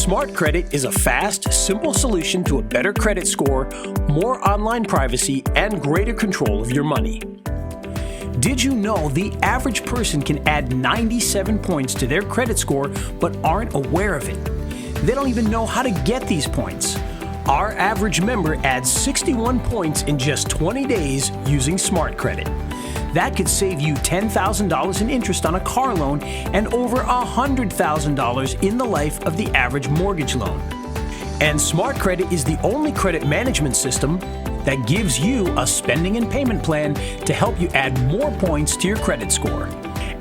SmartCredit is a fast, simple solution to a better credit score, more online privacy, and greater control of your money. Did you know the average person can add 97 points to their credit score but aren't aware of it? They don't even know how to get these points. Our average member adds 61 points in just 20 days using SmartCredit. That could save you $10,000 in interest on a car loan and over $100,000 in the life of the average mortgage loan. And SmartCredit is the only credit management system that gives you a spending and payment plan to help you add more points to your credit score.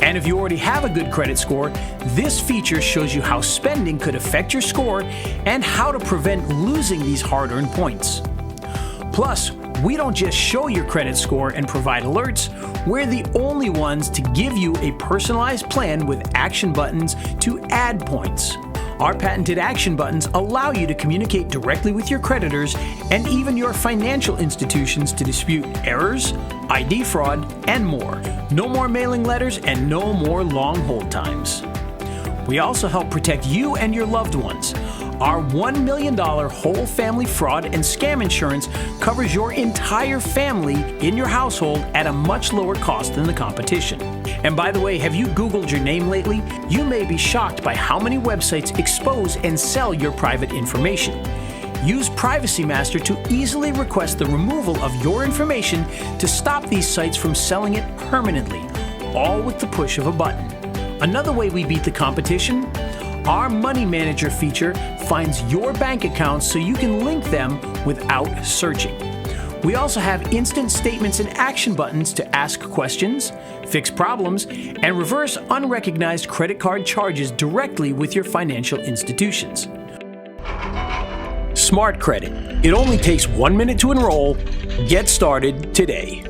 And if you already have a good credit score, this feature shows you how spending could affect your score and how to prevent losing these hard-earned points. Plus, we don't just show your credit score and provide alerts, we're the only ones to give you a personalized plan with action buttons to add points. Our patented action buttons allow you to communicate directly with your creditors and even your financial institutions to dispute errors, ID fraud, and more. No more mailing letters and no more long hold times. We also help protect you and your loved ones. Our $1 million whole family fraud and scam insurance covers your entire family in your household at a much lower cost than the competition. And by the way, have you Googled your name lately? You may be shocked by how many websites expose and sell your private information. Use Privacy Master to easily request the removal of your information to stop these sites from selling it permanently, all with the push of a button. Another way we beat the competition? Our Money Manager feature finds your bank accounts so you can link them without searching. We also have instant statements and action buttons to ask questions, fix problems, and reverse unrecognized credit card charges directly with your financial institutions. SmartCredit. It only takes 1 minute to enroll. Get started today.